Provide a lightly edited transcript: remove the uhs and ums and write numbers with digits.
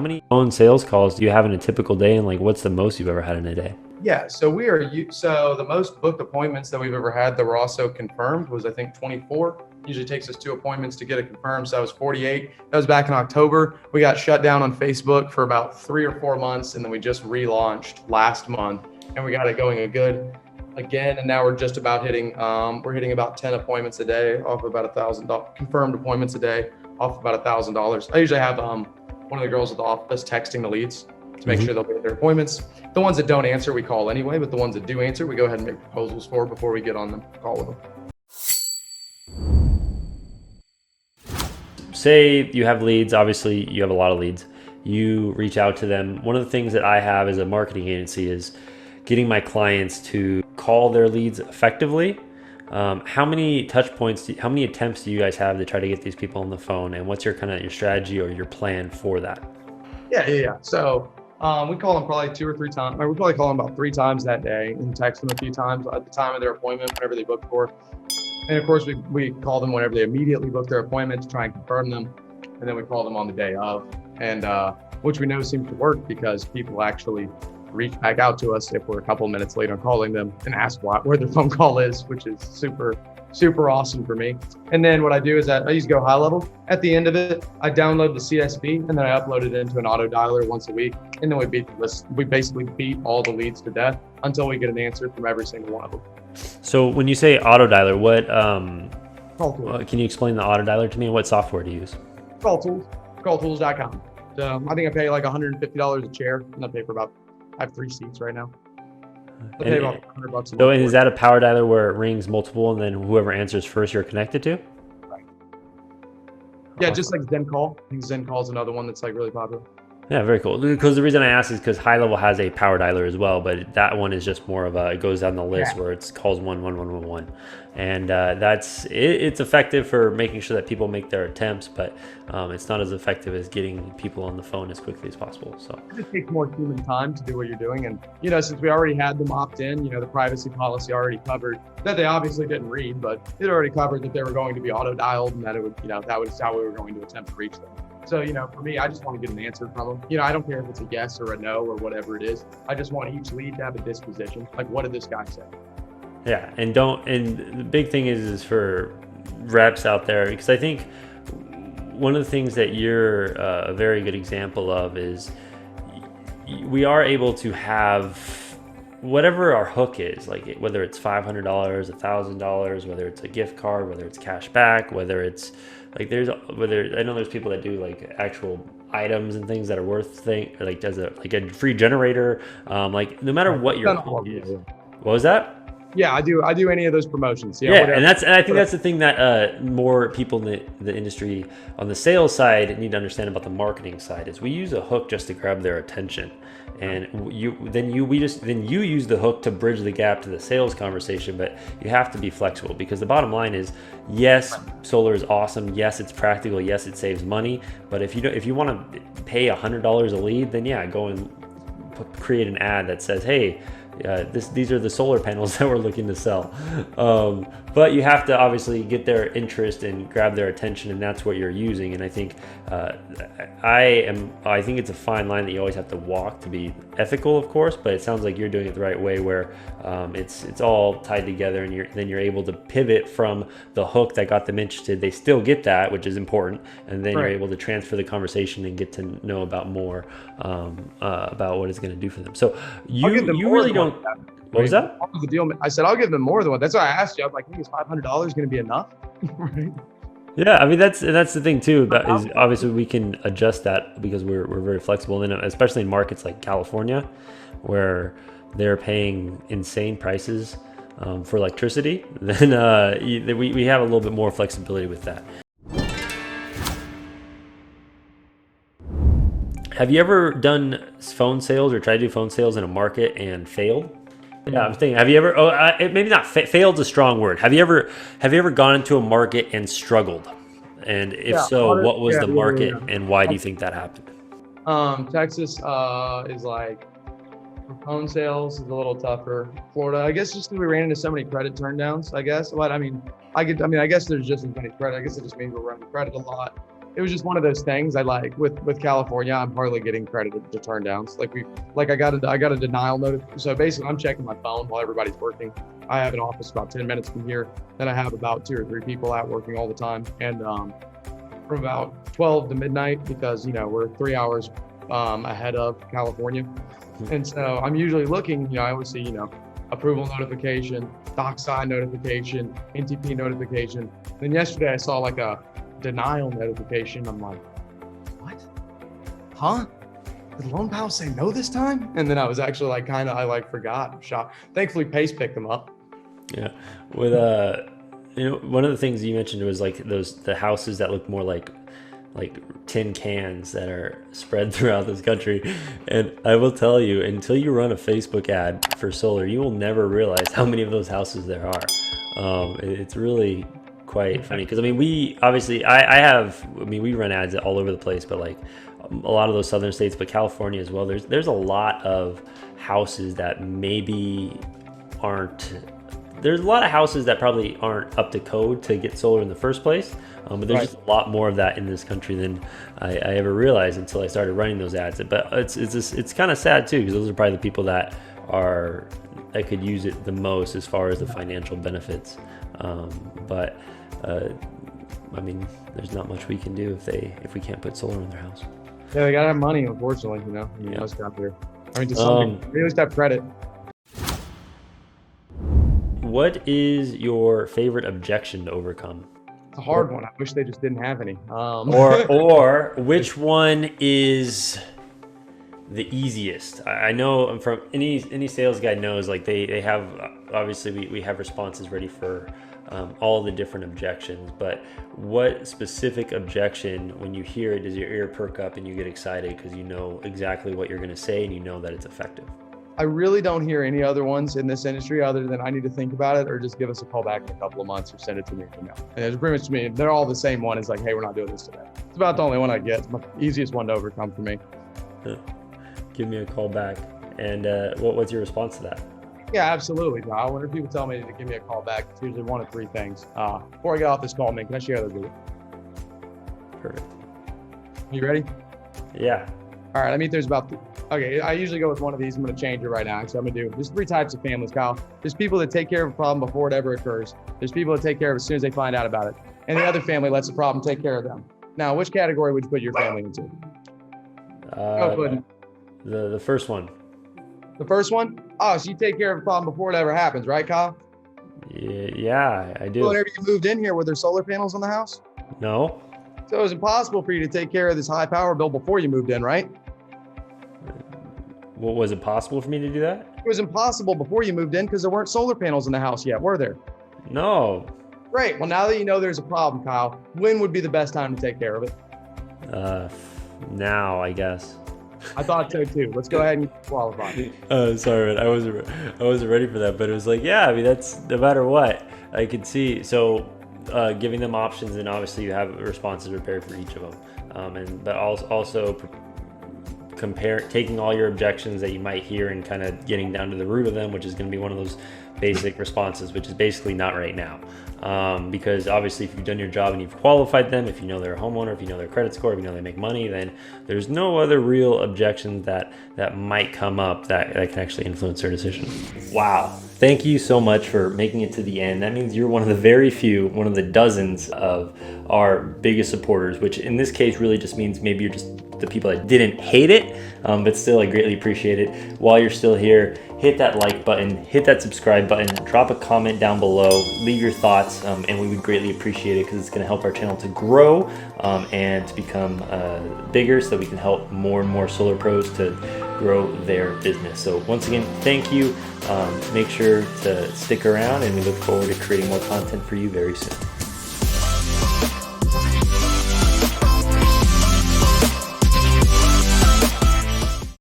many phone sales calls do you have in a typical day, and like what's the most you've ever had in a day? Yeah, so the most booked appointments that we've ever had that were also confirmed was I think 24. Usually takes us 2 appointments to get it confirmed. So that was 48. That was back in October. We got shut down on Facebook for about 3 or 4 months, and then we just relaunched last month, and we got it going again. And now we're just about hitting about 10 appointments a day off of about $1,000 confirmed appointments a day off about $1,000. I usually have one of the girls at the office texting the leads to make sure they'll get their appointments. The ones that don't answer, we call anyway, but the ones that do answer, we go ahead and make proposals for before we get on the call with them. Say you have leads, obviously you have a lot of leads. You reach out to them. One of the things that I have as a marketing agency is getting my clients to call their leads effectively. How many touch points, how many attempts do you guys have to try to get these people on the phone? And what's your strategy or your plan for that? Yeah. So we call them probably 2 or 3 times. We probably call them about 3 times that day and text them a few times at the time of their appointment, whenever they book for. And of course, we call them whenever they immediately book their appointment to try and confirm them. And then we call them on the day of, and which we know seems to work because people actually reach back out to us if we're a couple of minutes late on calling them and ask where their phone call is, which is super awesome for me. And then what I do is that I use Go High Level. At the end of it, I download the CSV and then I upload it into an auto dialer once a week. And then we basically beat all the leads to death until we get an answer from every single one of them. So when you say auto dialer, what can you explain the auto dialer to me? What software do you use? Calltools.com. So I think I pay like $150 a chair, and I have 3 seats right now. I pay about $100 a month. So is that a power dialer where it rings multiple and then whoever answers first you're connected to? Right. Yeah, just like Zen Call. I think Zen Call is another one that's like really popular. Yeah, very cool. Because the reason I asked is because High Level has a power dialer as well, but that one is just more of it goes down the list where it's calls 11111, and it's effective for making sure that people make their attempts, but it's not as effective as getting people on the phone as quickly as possible. So it takes more human time to do what you're doing, and since we already had them opt in, the privacy policy already covered that. They obviously didn't read, but it already covered that they were going to be auto dialed and that it would, that was how we were going to attempt to reach them. So, for me, I just want to get an answer from them. I don't care if it's a yes or a no or whatever it is. I just want each lead to have a disposition. Like, what did this guy say? Yeah, and the big thing is for reps out there, because I think one of the things that you're a very good example of is we are able to have whatever our hook is, like whether it's $500, $1,000, whether it's a gift card, whether it's cash back, whether it's like I know there's people that do like actual items and things that are worth like does like a free generator, like no matter what your hook is. What was that? Yeah, I do any of those promotions. Yeah, and I think that's the thing that more people in the industry on the sales side need to understand about the marketing side is we use a hook just to grab their attention. And you use the hook to bridge the gap to the sales conversation, but you have to be flexible because the bottom line is, yes, solar is awesome. Yes, it's practical. Yes, it saves money. But if you want to pay $100 a lead, then yeah, go and create an ad that says, hey, these are the solar panels that we're looking to sell. But you have to obviously get their interest and grab their attention, and that's what you're using. And I think I think it's a fine line that you always have to walk to be ethical, of course. But it sounds like you're doing it the right way, where it's all tied together, and then you're able to pivot from the hook that got them interested. They still get that, which is important, and then you're able to transfer the conversation and get to know about more about what it's going to do for them. So you really don't. What was that? What was the deal? I said, I'll give them more than one. That's why I asked you. I was like, is $500 going to be enough? Right? Yeah, I mean that's the thing too. But is obviously we can adjust that because we're very flexible, and especially in markets like California, where they're paying insane prices for electricity. Then we have a little bit more flexibility with that. Have you ever done phone sales or tried to do phone sales in a market and failed? Yeah, I'm thinking. Have you ever? Maybe not. Failed's a strong word. Have you ever gone into a market and struggled? And if so, what was the market and why do you think that happened? Texas is like for phone sales is a little tougher. Florida, I guess, just because we ran into so many credit turndowns. I guess, but I guess there's just as many credit. I guess it just means we're running credit a lot. it was just one of those things. I like with California, I'm hardly getting credited to turn downs. I got a denial notice. So basically, I'm checking my phone while everybody's working. I have an office about 10 minutes from here. Then I have about 2 or 3 people out working all the time, and from about 12 to midnight, because we're 3 hours ahead of California, and so I'm usually looking. I always see approval notification, dockside notification, NTP notification. Then yesterday I saw like a denial notification. I'm like, what? Huh? Did Loan Pal say no this time? And then I was actually I forgot. Shocked. Thankfully, Pace picked them up. Yeah. With one of the things you mentioned was like the houses that look more like tin cans that are spread throughout this country. And I will tell you, until you run a Facebook ad for solar, you will never realize how many of those houses there are. It's really quite funny because we obviously we run ads all over the place, but like a lot of those southern states, but California as well, there's a lot of houses that maybe aren't. There's a lot of houses that probably aren't up to code to get solar in the first place, but there's just a lot more of that in this country than I ever realized until I started running those ads. But it's kind of sad too, because those are probably the people that could use it the most as far as the financial benefits. There's not much we can do if we can't put solar in their house. Yeah, they gotta have money, unfortunately. It's got there. To some degree, they always have credit. What is your favorite objection to overcome? It's a hard one. I wish they just didn't have any. Or which one is the easiest? I know from any sales guy knows, like they have, obviously we have responses ready for all the different objections, but what specific objection, when you hear it, does your ear perk up and you get excited because you know exactly what you're going to say and you know that it's effective? I really don't hear any other ones in this industry other than I need to think about it, or just give us a call back in a couple of months, or send it to me in email. And it's pretty much me. They're all the same one. It's like, hey, we're not doing this today. It's about the only one I get. It's the easiest one to overcome for me. Give me a call back. And what's your response to that? Yeah, absolutely, Kyle. Whenever people tell me to give me a call back, it's usually one of 3 things. Before I get off this call, man, can I share those with you? Perfect. You ready? Yeah. All right. There's about okay. I usually go with one of these. I'm going to change it right now. Actually, I'm going to do. There's 3 types of families, Kyle. There's people that take care of a problem before it ever occurs. There's people that take care of it as soon as they find out about it, and the other family lets the problem take care of them. Now, which category would you put your family into? The first one. The first one? Oh, so you take care of a problem before it ever happens, right, Kyle? Yeah, I do. So whenever you moved in here, were there solar panels on the house? No. So it was impossible for you to take care of this high power bill before you moved in, right? What, was it possible for me to do that? It was impossible before you moved in because there weren't solar panels in the house yet, were there? No. Great. Well, now that you know there's a problem, Kyle, when would be the best time to take care of it? Now, I guess. I thought so too. Let's go ahead and qualify. Sorry, man. I wasn't ready for that, but it was like, yeah, that's no matter what. I could see. So giving them options, and obviously you have responses prepared for each of them. But also taking all your objections that you might hear and kind of getting down to the root of them, which is going to be one of those basic responses, which is basically not right now. Because obviously if you've done your job and you've qualified them, if you know they're a homeowner, if you know their credit score, if you know they make money, then there's no other real objections that might come up that can actually influence their decision. Wow. Thank you so much for making it to the end. That means you're one of the very few, one of the dozens of our biggest supporters, which in this case really just means maybe you're just the people that didn't hate it, but still I greatly appreciate it. While you're still here, hit that like button, hit that subscribe button, drop a comment down below, leave your thoughts, and we would greatly appreciate it because it's going to help our channel to grow and to become bigger so that we can help more and more solar pros to grow their business. So once again, thank you. Make sure to stick around, and we look forward to creating more content for you very soon.